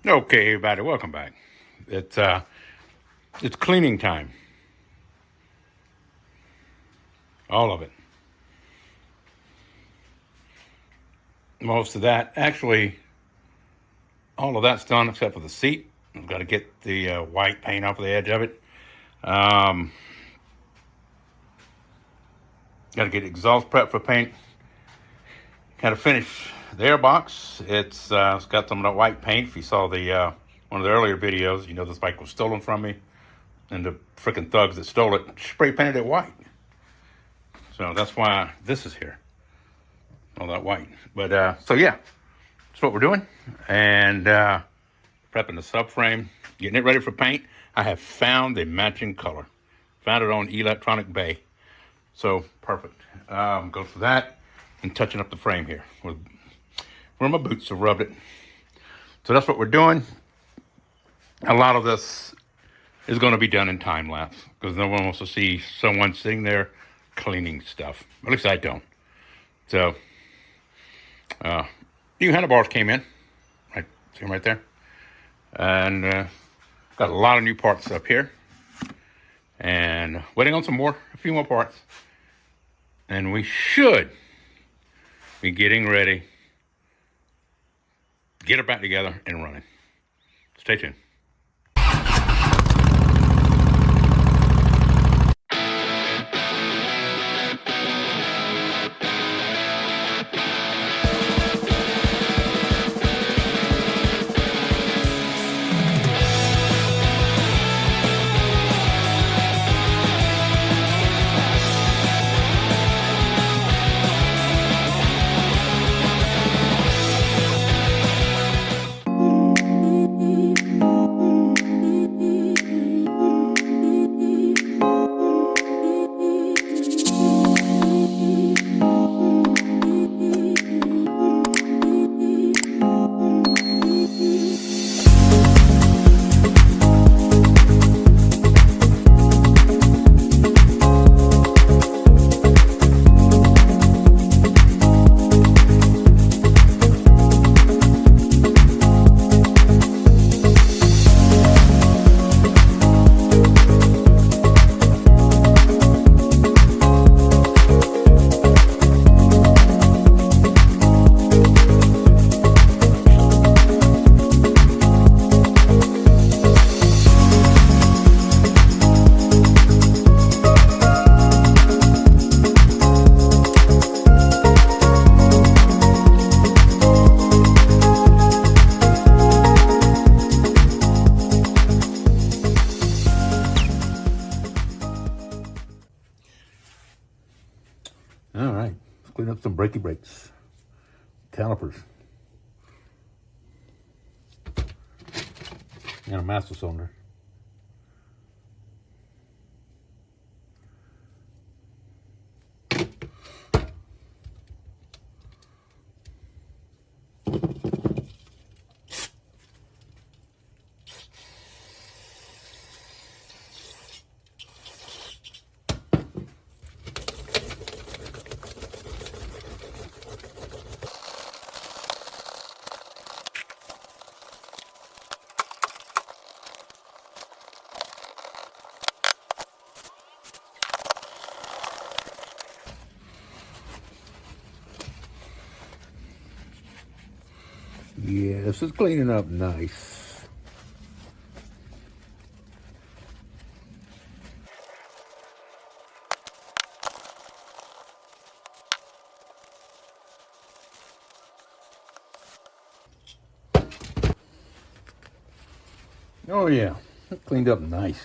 Okay, everybody, welcome back. It's cleaning time. All of it. Most of that, actually, all of that's done except for the seat. I've got to get the white paint off the edge of it. Um, got to get exhaust prep for paint. Got to finish the airbox. It's got some of that white paint. If you saw the one of the earlier videos, you know this bike was stolen from me, and the freaking thugs that stole it spray painted it white. So that's why this is here, all that white. But so yeah, that's what we're doing, and prepping the subframe, getting it ready for paint. I have found the matching color. Found it on Electronic Bay. So perfect. Go through that and touching up the frame here where my boots have rubbed it. So that's what we're doing. A lot of this is going to be done in time lapse because no one wants to see someone sitting there cleaning stuff. At least I don't. So new handlebars came in. Right, see them right there. And got a lot of new parts up here. And waiting on a few more parts. And we should be getting ready. Get it back together and running. Stay tuned. All right, let's clean up some brakey brakes, calipers, and a master cylinder. Yeah, this is cleaning up nice. Oh yeah, it cleaned up nice.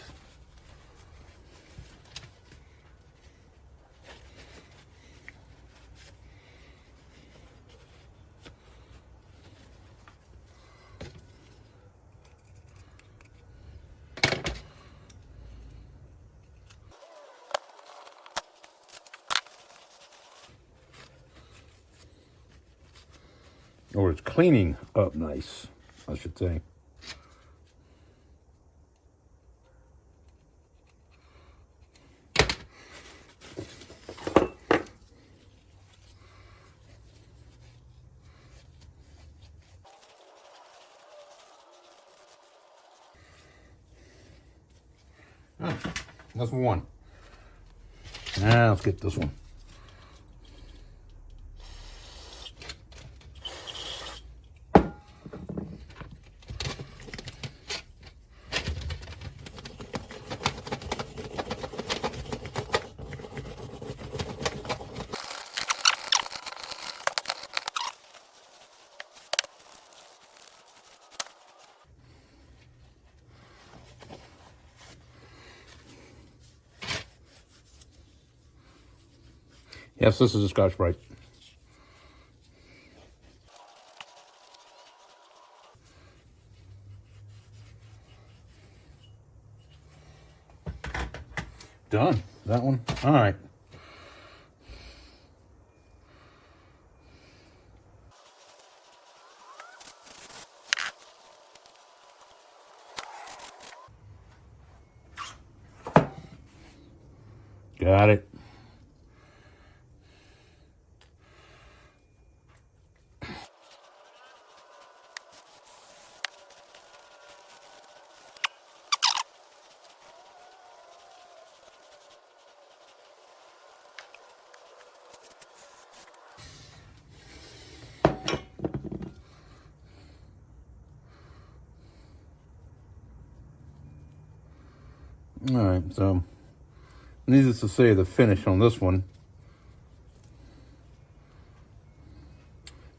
Or it's cleaning up nice, I should say. Oh, that's one. Now let's get this one. Yes, this is a Scotch-Brite. Done. That one. All right. Got it. All right, so needless to say, the finish on this one,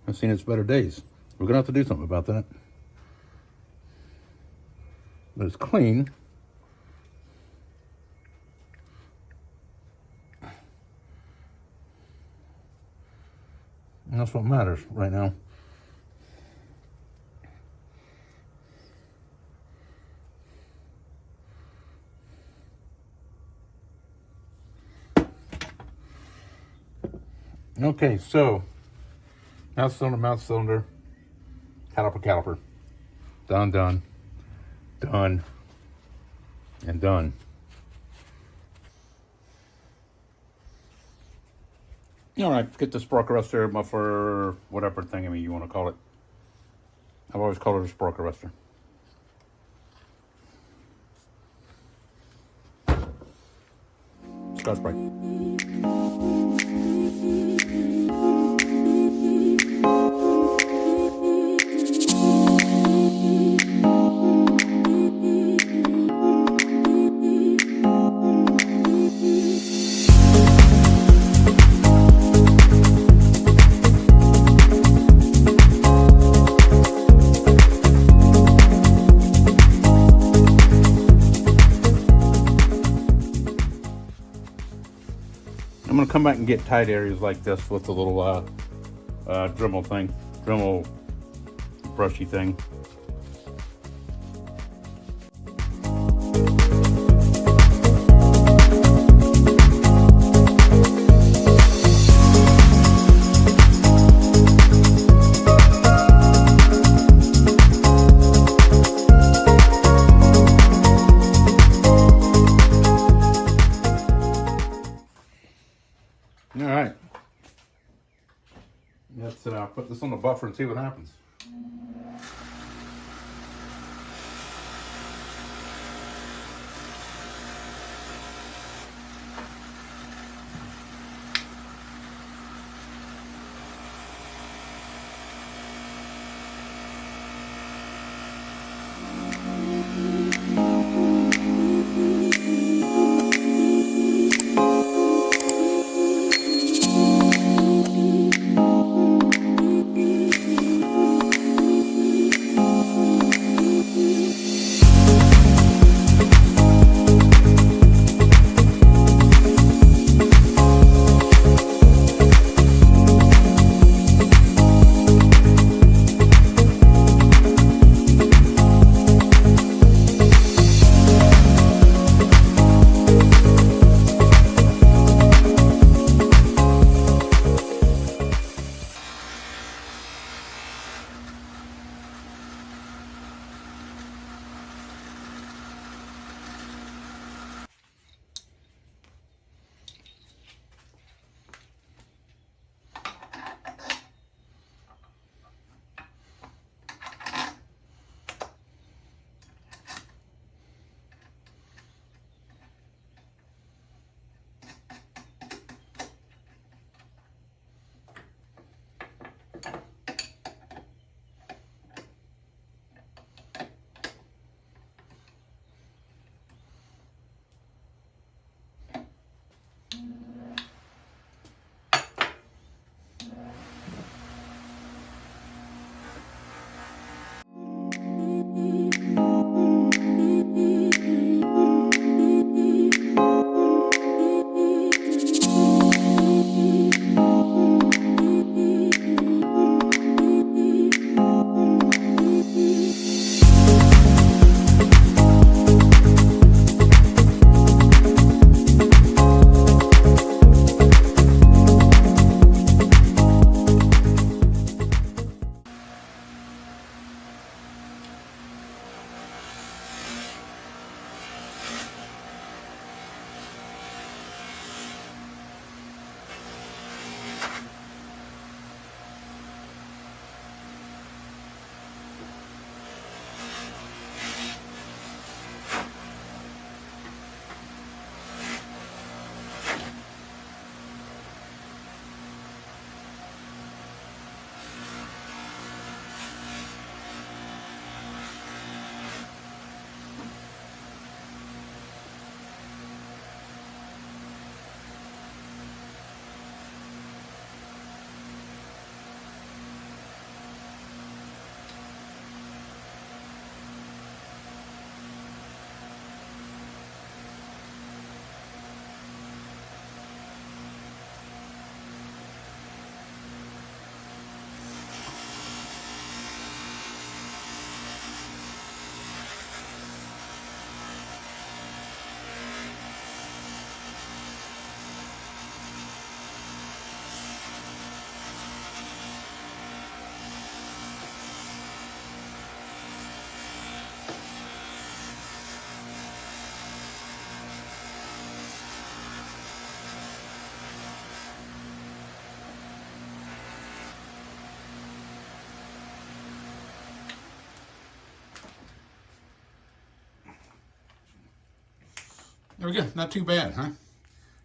I've seen its better days. We're gonna have to do something about that. But it's clean. And that's what matters right now. Okay, so mouth cylinder, caliper. Done, and done. All right, get the spark arrestor, muffler, whatever thing you want to call it. I've always called it a spark arrestor. Scotch-Brite. I'm gonna come back and get tight areas like this with the little Dremel brushy thing. All right. Let's put this on the buffer and see what happens. There we go. Not too bad, huh?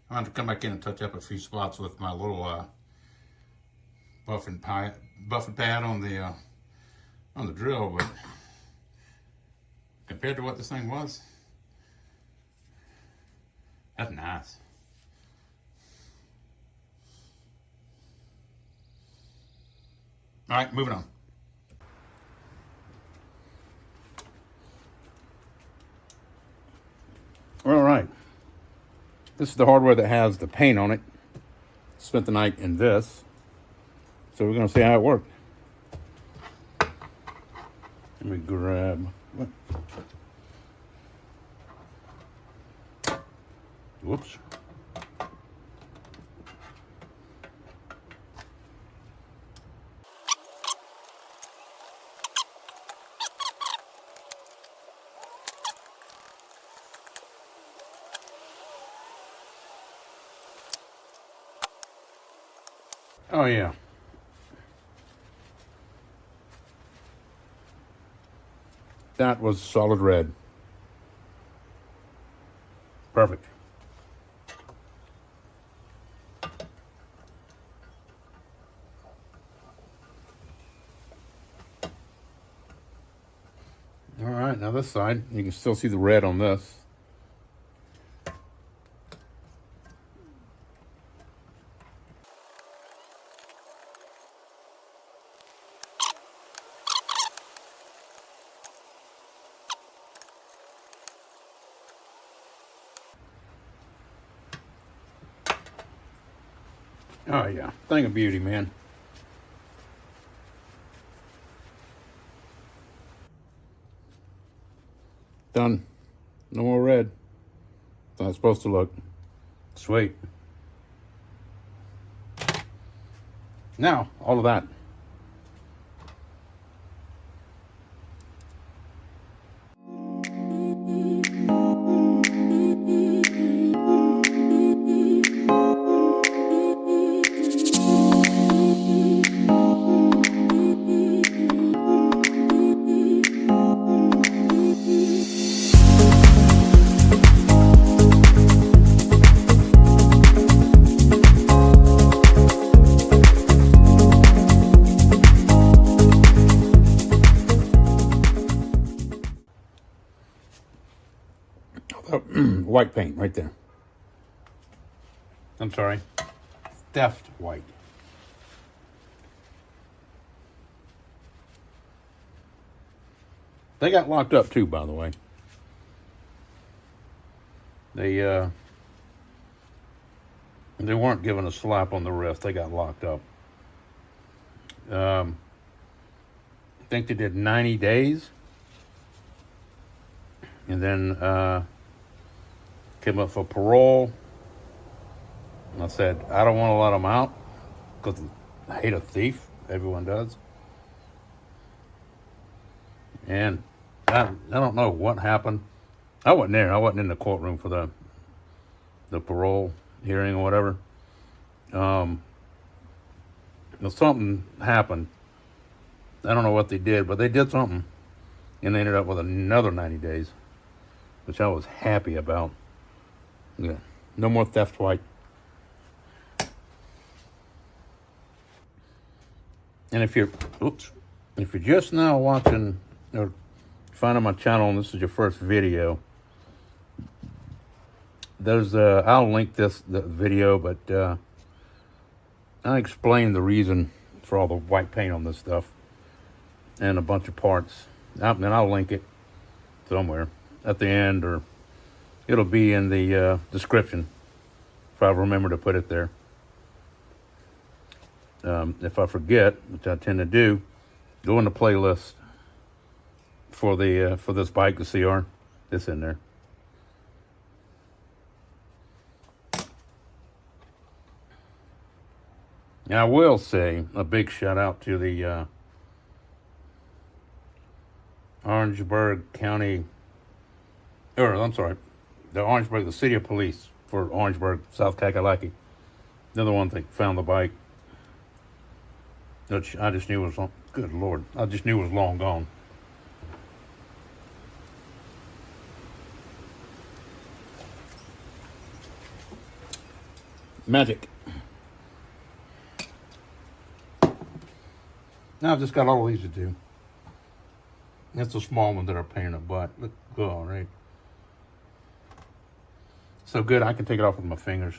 I'm going to come back in and touch up a few spots with my little buffing pad on the drill, but compared to what this thing was, that's nice. All right, moving on. All right. This is the hardware that has the paint on it. Spent the night in this. So we're going to see how it worked. Let me grab... What? Whoops. Oh, yeah. That was solid red. Perfect. All right, now this side, you can still see the red on this. Oh yeah, thing of beauty, man. Done. No more red. That's how it's supposed to look. Sweet. Now, all of that. White paint right there. I'm sorry. Theft white. They got locked up too, by the way. They weren't given a slap on the wrist. They got locked up. I think they did 90 days. And then came up for parole. And I said, I don't want to let them out because I hate a thief. Everyone does. And I don't know what happened. I wasn't there. I wasn't in the courtroom for the parole hearing or whatever. Something happened. I don't know what they did, but they did something. And they ended up with another 90 days, which I was happy about. Yeah. No more theft white. And if you're just now watching or finding my channel and this is your first video, there's I'll link the video, but I explain the reason for all the white paint on this stuff and a bunch of parts. And I'll link it somewhere at the end, or it'll be in the description if I remember to put it there. If I forget, which I tend to do, go in the playlist for this bike, the CR. It's in there. And I will say a big shout out to the Orangeburg County, or I'm sorry, the Orangeburg, the City of Police for Orangeburg, South Kakalaki. They're the ones that found the bike. Which I just knew was, good Lord, I just knew it was long gone. Magic. Now I've just got all these to do. That's a small one that are a pain in the butt. Look good, all right. So good, I can take it off with my fingers.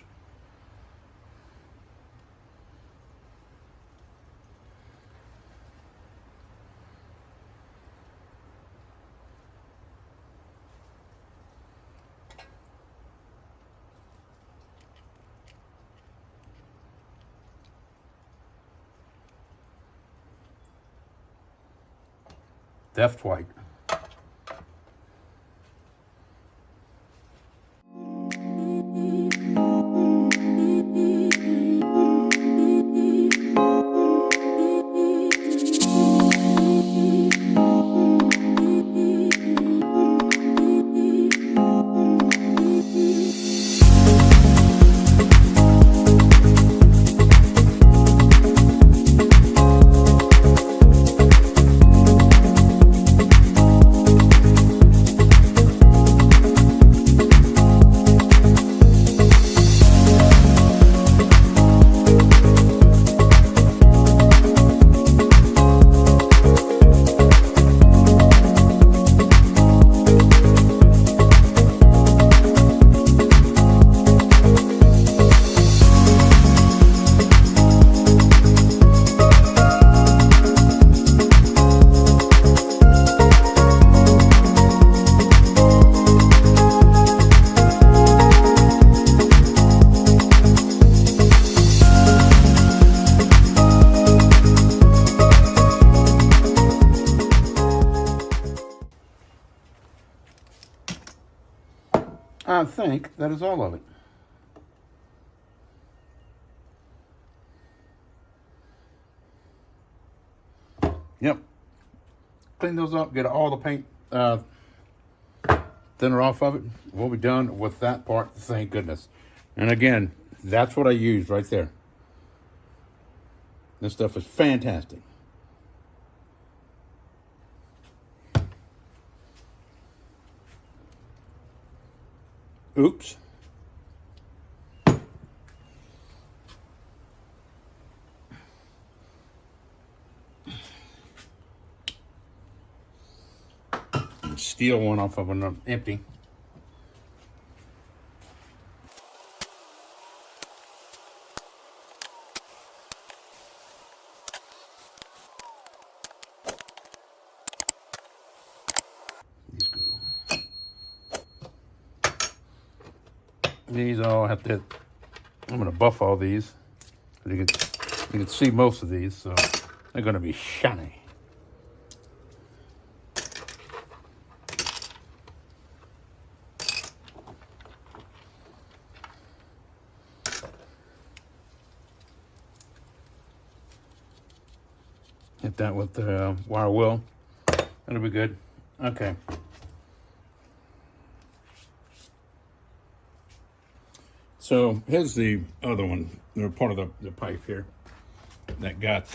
Deft white. I think that is all of it. Yep. Clean those up, get all the paint thinner off of it. We'll be done with that part, thank goodness. And again, that's what I used right there. This stuff is fantastic. Oops. Steal one off of an empty. These all have to, I'm going to buff all these. You can see most of these, so they're going to be shiny. Hit that with the wire wheel. That'll be good. Okay. So here's the other one. They're part of the pipe here that got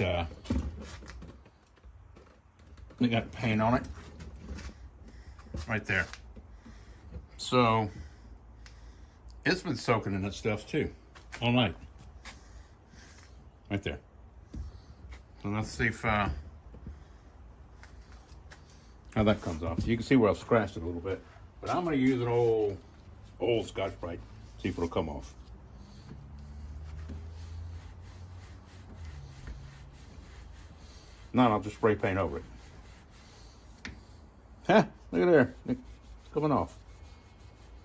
paint on it right there. So it's been soaking in that stuff too all night. Right there. So let's see if how that comes off. You can see where I've scratched it a little bit, but I'm going to use an old Scotch-Brite. See if it'll come off. No, I'll just spray paint over it. Huh? Look at there. It's coming off.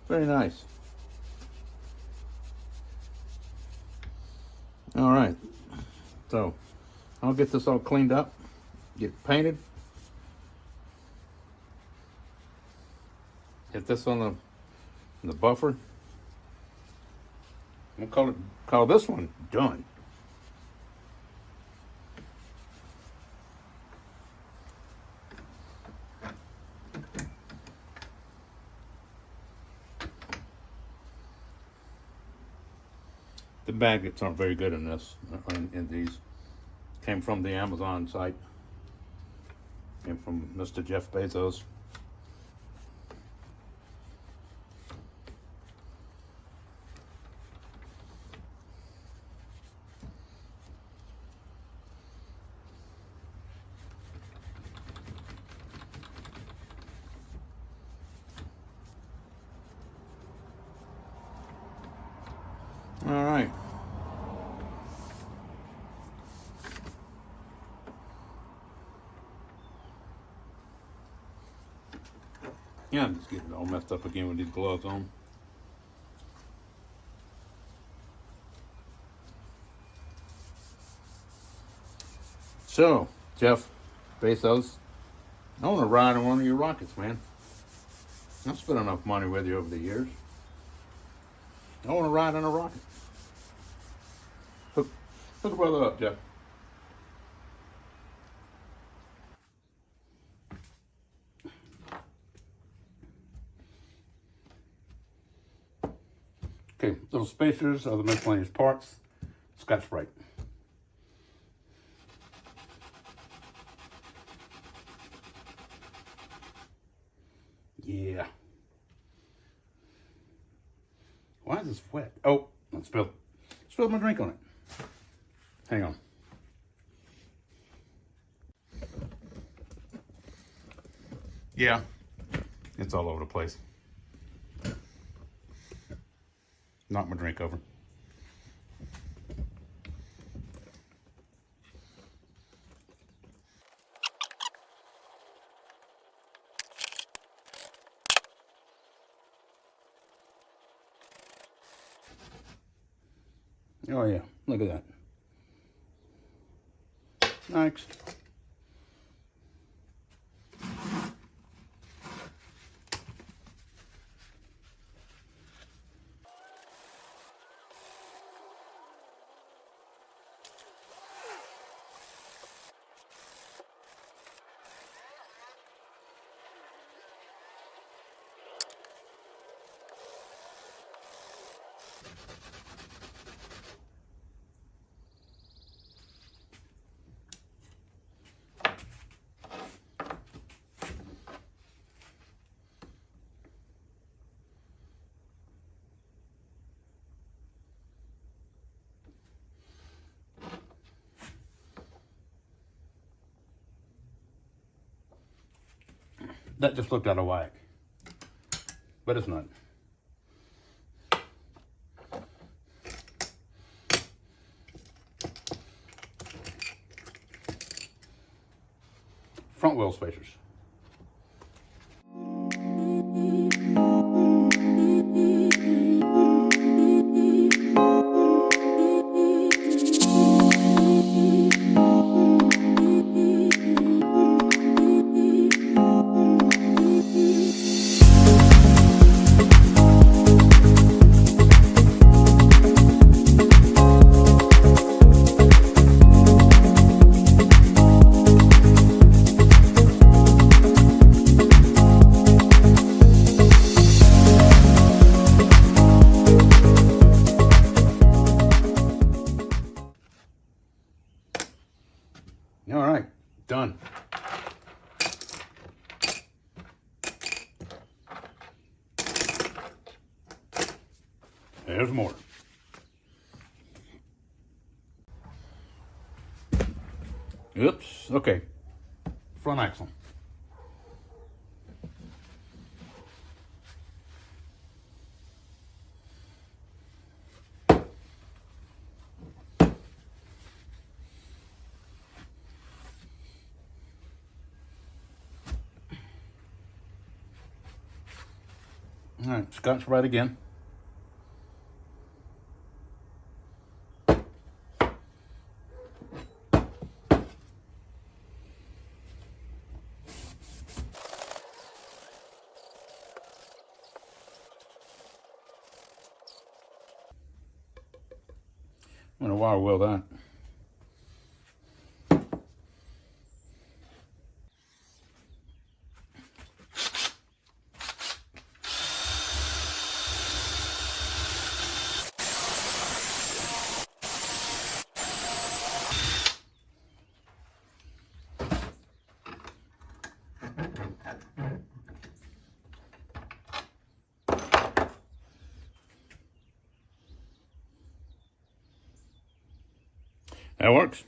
Very nice. All right. So I'll get this all cleaned up, get it painted. Hit this on the buffer. We'll call this one done. The magnets aren't very good in this, in these. Came from the Amazon site. Came from Mr. Jeff Bezos. All right. Yeah, I'm just getting it all messed up again with these gloves on. So, Jeff Bezos, I want to ride on one of your rockets, man. I've spent enough money with you over the years. I want to ride on a rocket. Hook a brother up, Jeff. Okay, little spacers, other miscellaneous parts, Scotch-Brite. Yeah. Why is this wet? Oh, I spilled my drink on it. Hang on. Yeah, it's all over the place. Knocked my drink over. Oh yeah, look at that. Next. That just looked out of whack, but it's not. Front wheel spacers. All right, done. There's more. Oops, okay. Front axle. All right, Scotch-Brite again. I'm gonna wire wheel that. That works.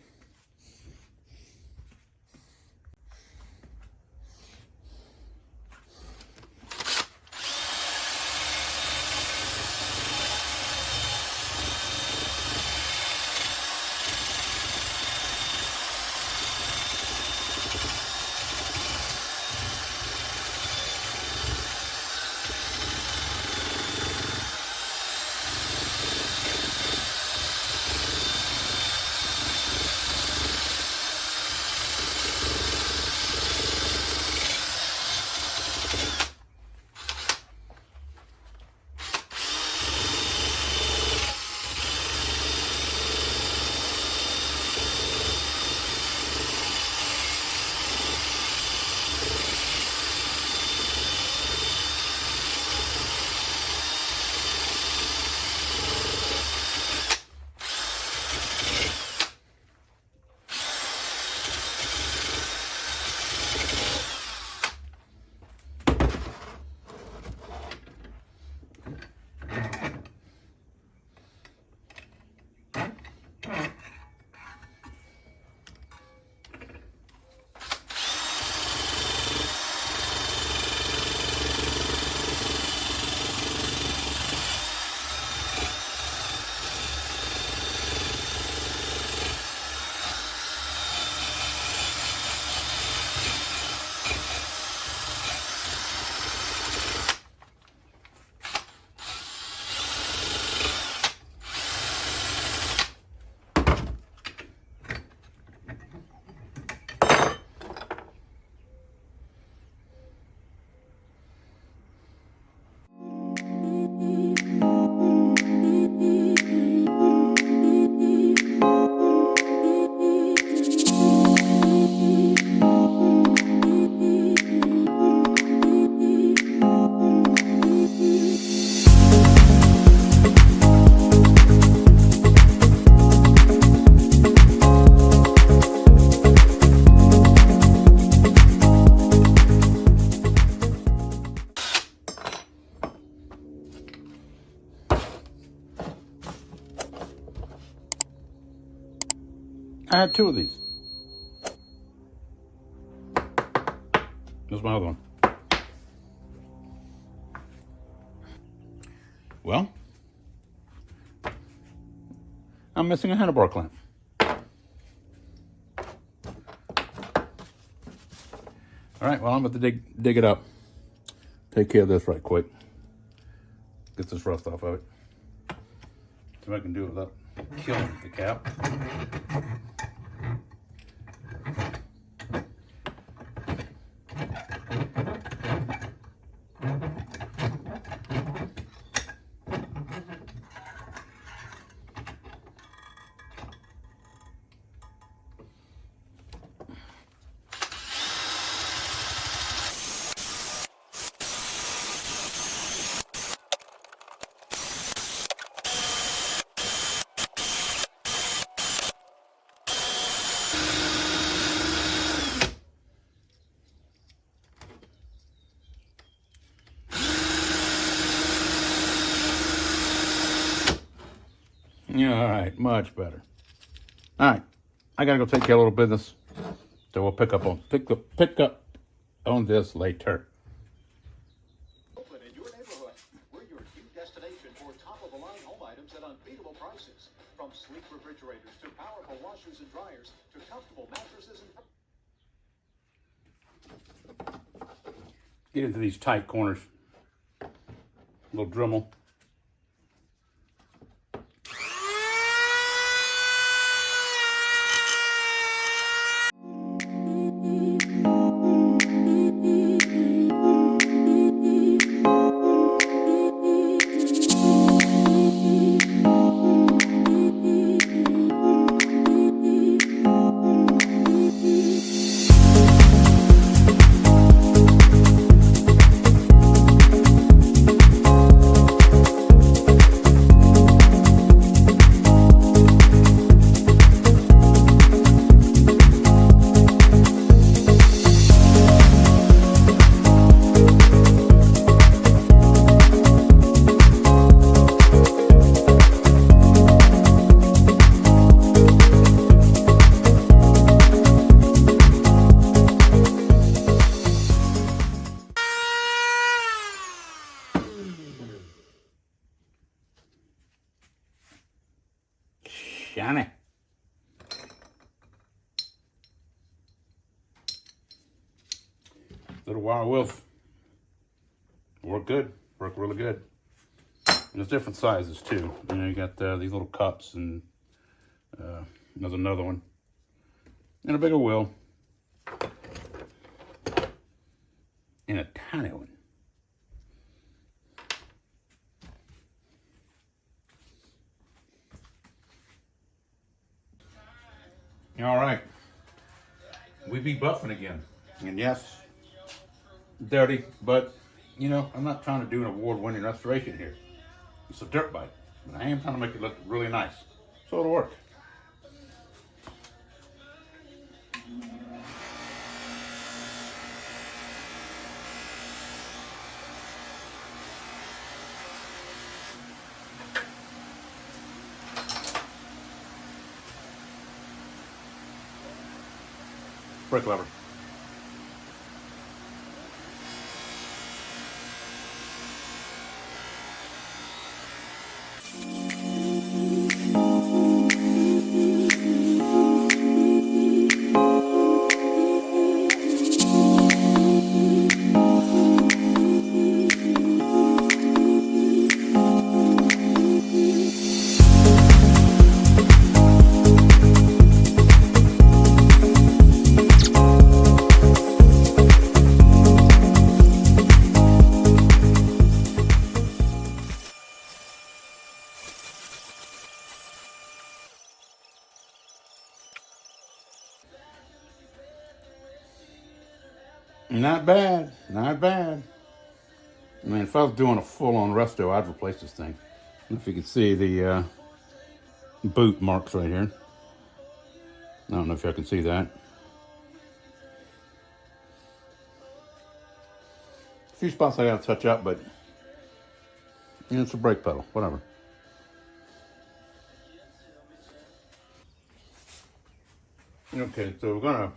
I had 2 of these. There's my other one. Well, I'm missing a handlebar clamp. All right, well, I'm about to dig it up. Take care of this right quick. Get this rust off of it. See if I can do it without killing the cap. Yeah, all right, much better. All right, I gotta go take care of a little business. So we'll pick up on this later. Open in your neighborhood. We're your new destination for top-of-the-line home items at unbeatable prices. From sleek refrigerators to powerful washers and dryers to comfortable mattresses and... Get into these tight corners. A little Dremel. Shiny. Little wire wheel work good. Work really good. And there's different sizes too. You know, you got these little cups, and there's another one, and a bigger wheel, and a tiny one. All right, we be buffing again, and yes, dirty, but you know, I'm not trying to do an award-winning restoration here. It's a dirt bike, but I am trying to make it look really nice, so it'll work. Brake lever. Not bad, not bad. I mean, if I was doing a full-on resto, I'd replace this thing. I don't know if you can see the boot marks right here. I don't know if y'all can see that. A few spots I gotta touch up, but you know, it's a brake pedal, whatever. Okay, so we're gonna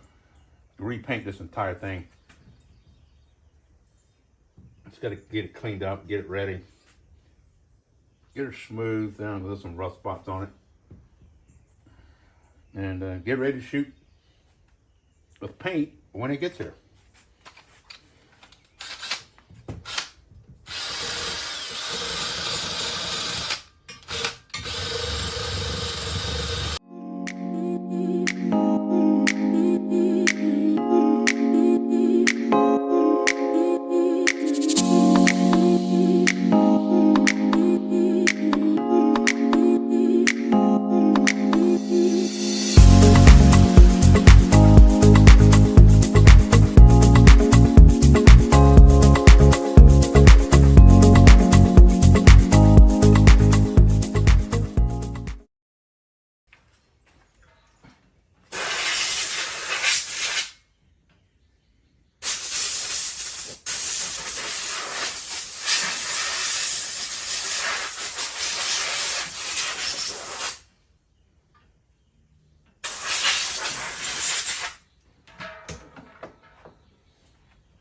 repaint this entire thing. Just gotta get it cleaned up, get it ready, get it smooth down. There's some rough spots on it, and get ready to shoot with paint when it gets here.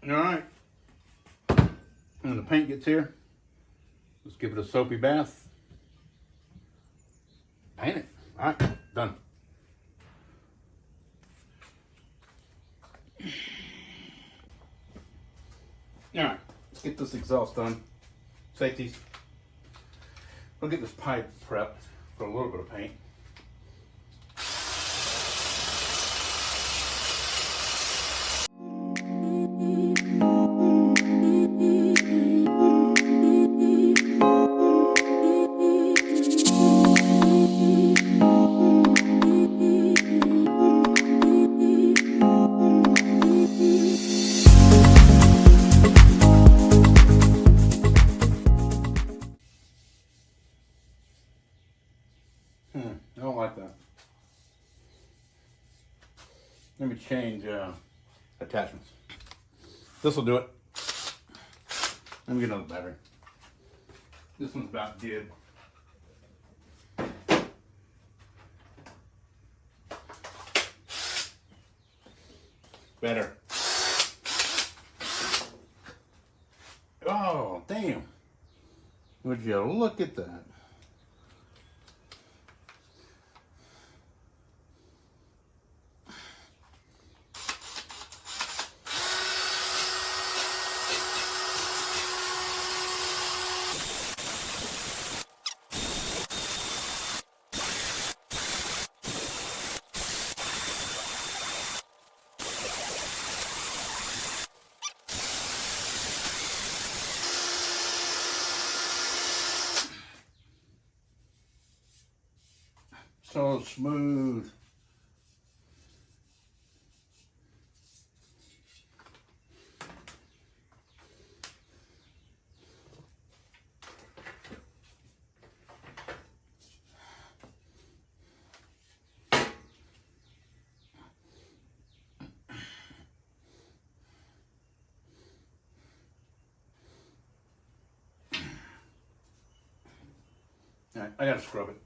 All right, when the paint gets here, let's give it a soapy bath. Paint it. All right, done. All right, let's get this exhaust done. Safeties. I'll get this pipe prepped for a little bit of paint. I don't like that. Let me change attachments. This will do it. Let me get another battery. This one's about dead. Better. Oh, damn. Would you look at that? So smooth. All right, I gotta scrub it.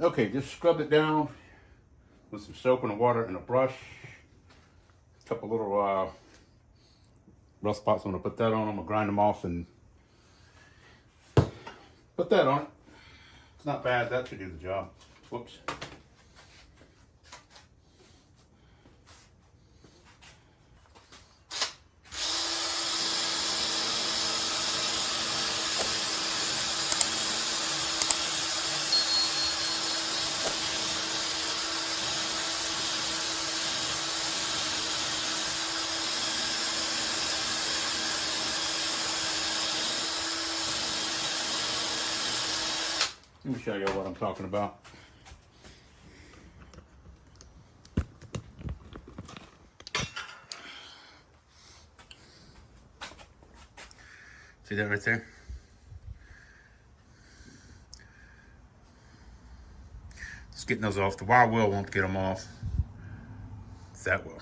Okay, just scrub it down with some soap and water and a brush. A couple little rough spots. I'm gonna put that on. I'm gonna grind them off and put that on it. It's not bad. That should do the job. Whoops. Let me show you what I'm talking about. See that right there? Just getting those off. The wire wheel won't get them off. It's that will.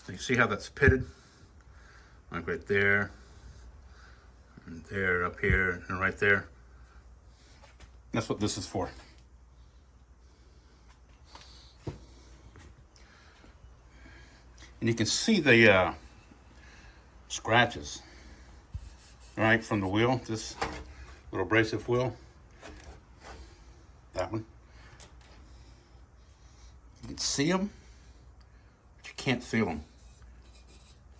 So you see how that's pitted? Like right there, and there, up here, and right there. That's what this is for. And you can see the scratches, right, from the wheel, this little abrasive wheel. That one. You can see them, but you can't feel them.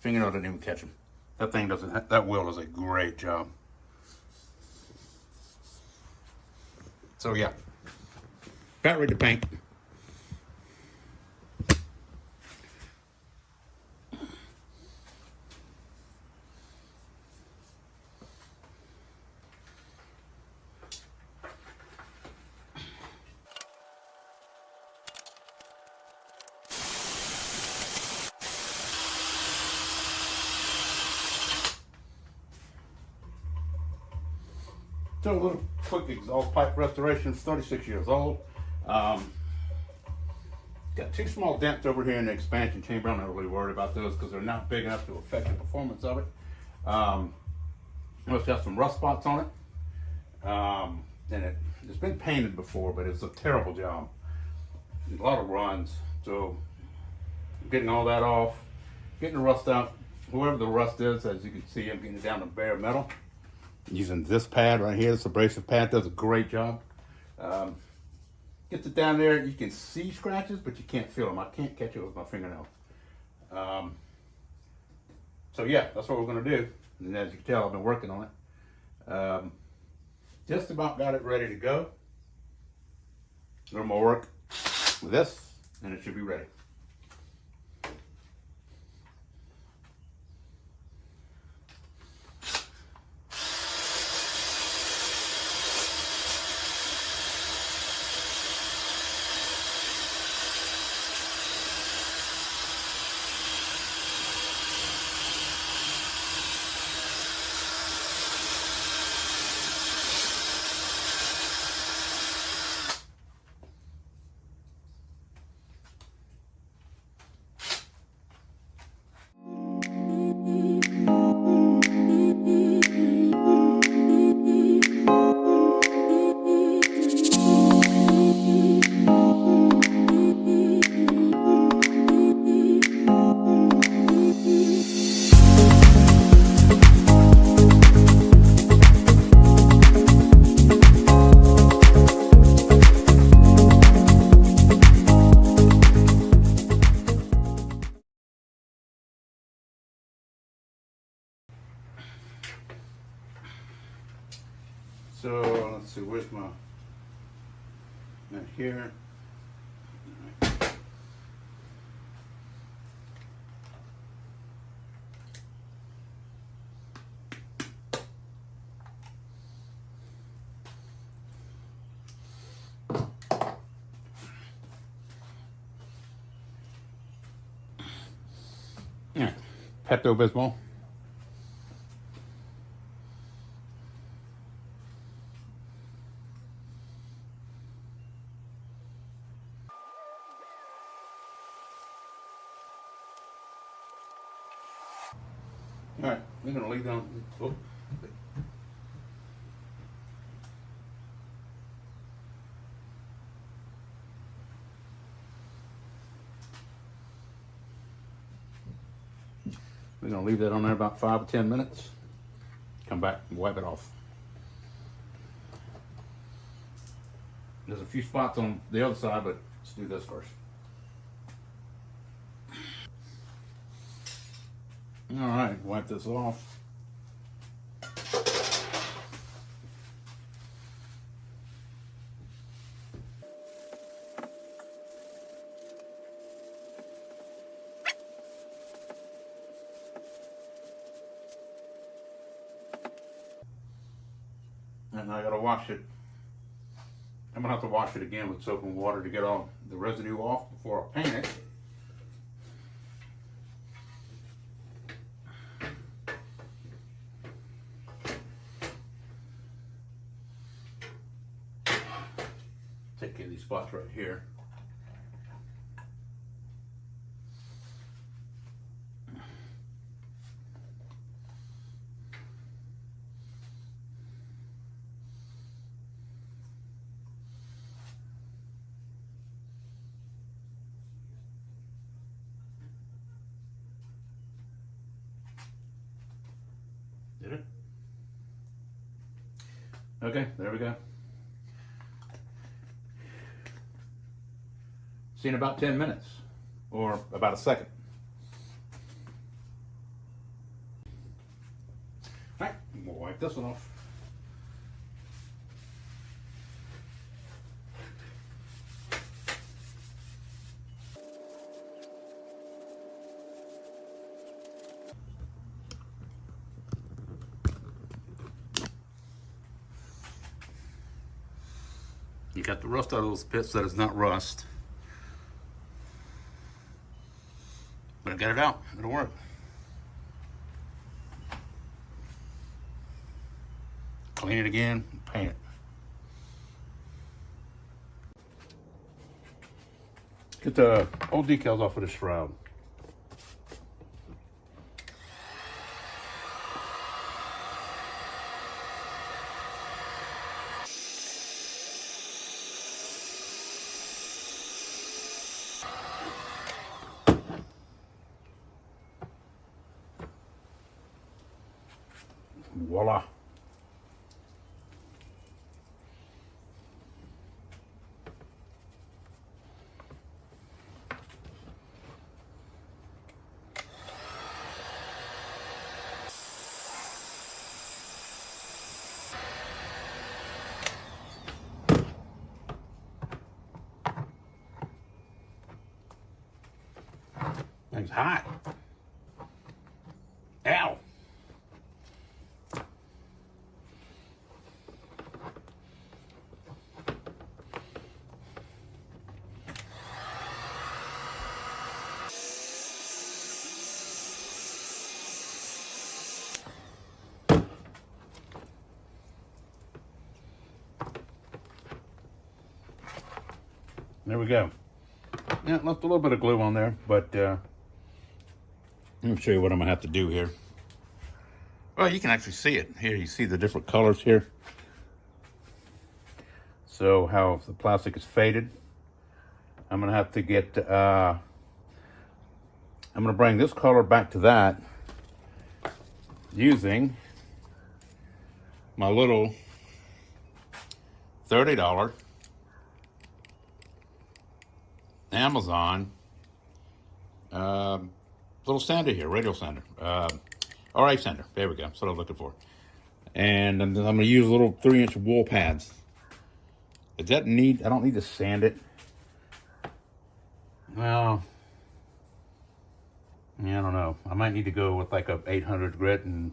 Fingernail didn't even catch them. That thing doesn't, that wheel does a great job. So yeah, about ready to paint. So a little quick exhaust pipe restoration. It's 36 years old. Got two small dents over here in the expansion chamber. I'm not really worried about those because they're not big enough to affect the performance of it. It's got some rust spots on it. And it's been painted before, but it's a terrible job. A lot of runs. So getting all that off, getting the rust out. Whoever the rust is, as you can see, I'm getting it down to bare metal. Using this pad right here, this abrasive pad does a great job. Gets it down there, you can see scratches, but you can't feel them. I can't catch it with my fingernail. So yeah, that's what we're gonna do. And as you can tell, I've been working on it. Just about got it ready to go. A little more work with this, and it should be ready. So let's see, where's my, right here. Yeah, Pepto-Bismol. All right, we're gonna lay down. Oh. We're gonna leave that on there about 5 or 10 minutes. Come back and wipe it off. There's a few spots on the other side, but let's do this first. All right, wipe this off. And I gotta wash it. I'm gonna have to wash it again with soap and water to get all the residue off before I paint it. Take care of these spots right here. Did it? Okay, there we go. See in about 10 minutes, or about a second. All right, we'll wipe this one off. You got the rust out of those pits that is not rust. But I got it out, it'll work. Clean it again, paint it. Get the old decals off of the shroud. Voila. Thing's hot. Ow. There we go. Yeah, left a little bit of glue on there, but let me show you what I'm gonna have to do here. Well, you can actually see it. Here, you see the different colors here. So how the plastic is faded. I'm gonna have to get, I'm gonna bring this color back to that using my little $30 Amazon little sander here, radial sander, RA sander. There we go. That's what I'm looking for. And I'm going to use little 3-inch wool pads. Does that need? I don't need to sand it. Well, yeah, I don't know. I might need to go with like a 800 grit and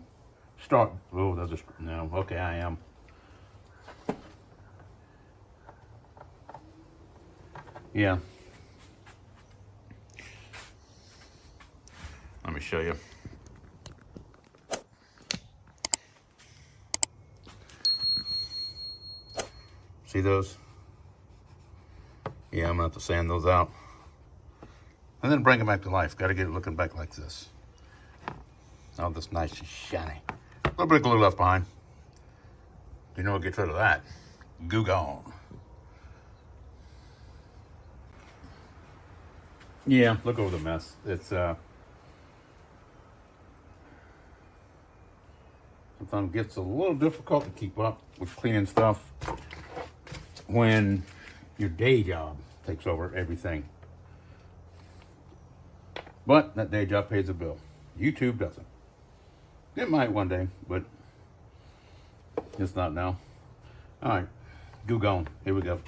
start. Oh, those are no. Okay, I am. Yeah. Let me show you. See those? Yeah, I'm gonna have to sand those out. And then bring it back to life. Gotta get it looking back like this. All this nice and shiny. A little bit of glue left behind. You know what gets rid of that? Goo gone. Yeah, look over the mess. It's sometimes gets a little difficult to keep up with cleaning stuff when your day job takes over everything. But that day job pays a bill. YouTube doesn't. It might one day, but it's not now. All right, goo gone. Here we go.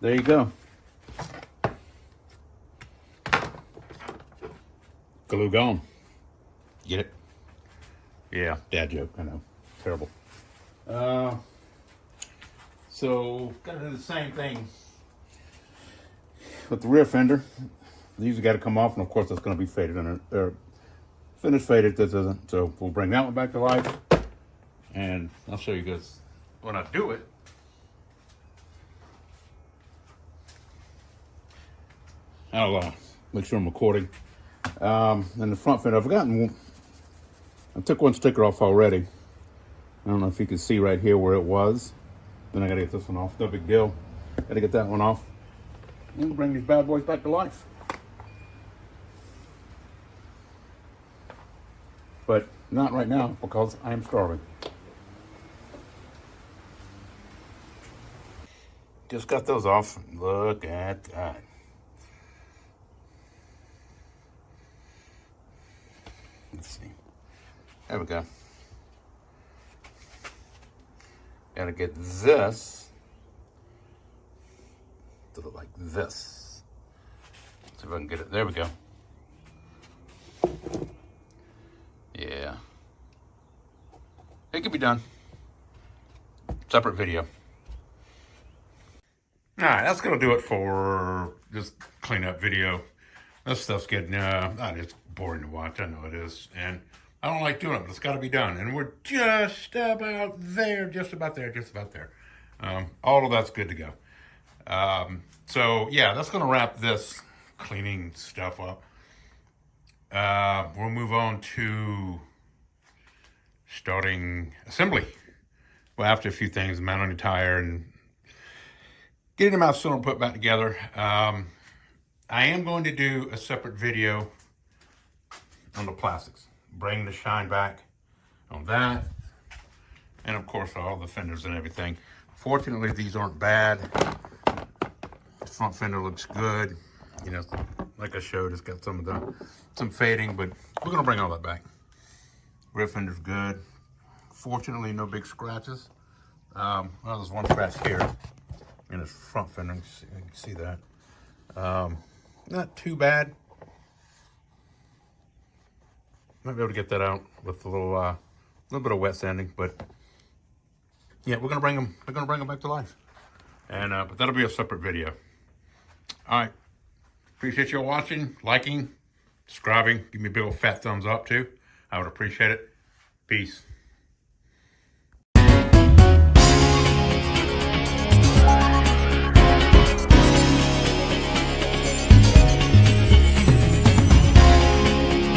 There you go. Glue gone. Get it? Yeah, dad joke, I know. Terrible. So, gotta do the same thing with the rear fender. These have got to come off, and of course it's going to be faded under, or finished faded. This isn't. So we'll bring that one back to life, and I'll show you guys when I do it. I'll make sure I'm recording. And the front fender, I've forgotten. I took one sticker off already. I don't know if you can see right here where it was. Then I gotta get this one off. No big deal. Gotta get that one off. And bring these bad boys back to life. But not right now because I am starving. Just got those off. Look at that. Let's see. There we go. Gotta get this to look like this. See if I can get it. There we go. Yeah. It could be done. Separate video. Alright, that's gonna do it for this cleanup video. This stuff's getting it's boring to watch, I know it is. And I don't like doing it, but it's gotta be done. And we're just about there, just about there. All of that's good to go. So yeah, that's gonna wrap this cleaning stuff up. We'll move on to starting assembly. Well, after a few things, mount on your tire and getting them out soon and put back together. I am going to do a separate video on the plastics. Bring the shine back on that. And of course, all the fenders and everything. Fortunately, these aren't bad. The front fender looks good. You know, like I showed, it's got some fading, but we're gonna bring all that back. Rear fender's good. Fortunately, no big scratches. Well, there's one scratch here in his front fender. You can see that. Not too bad. Might be able to get that out with a little bit of wet sanding, but yeah, we're gonna bring them. We're gonna bring them back to life, and but that'll be a separate video. All right. Appreciate you all watching, liking, subscribing. Give me a big old fat thumbs up too. I would appreciate it. Peace.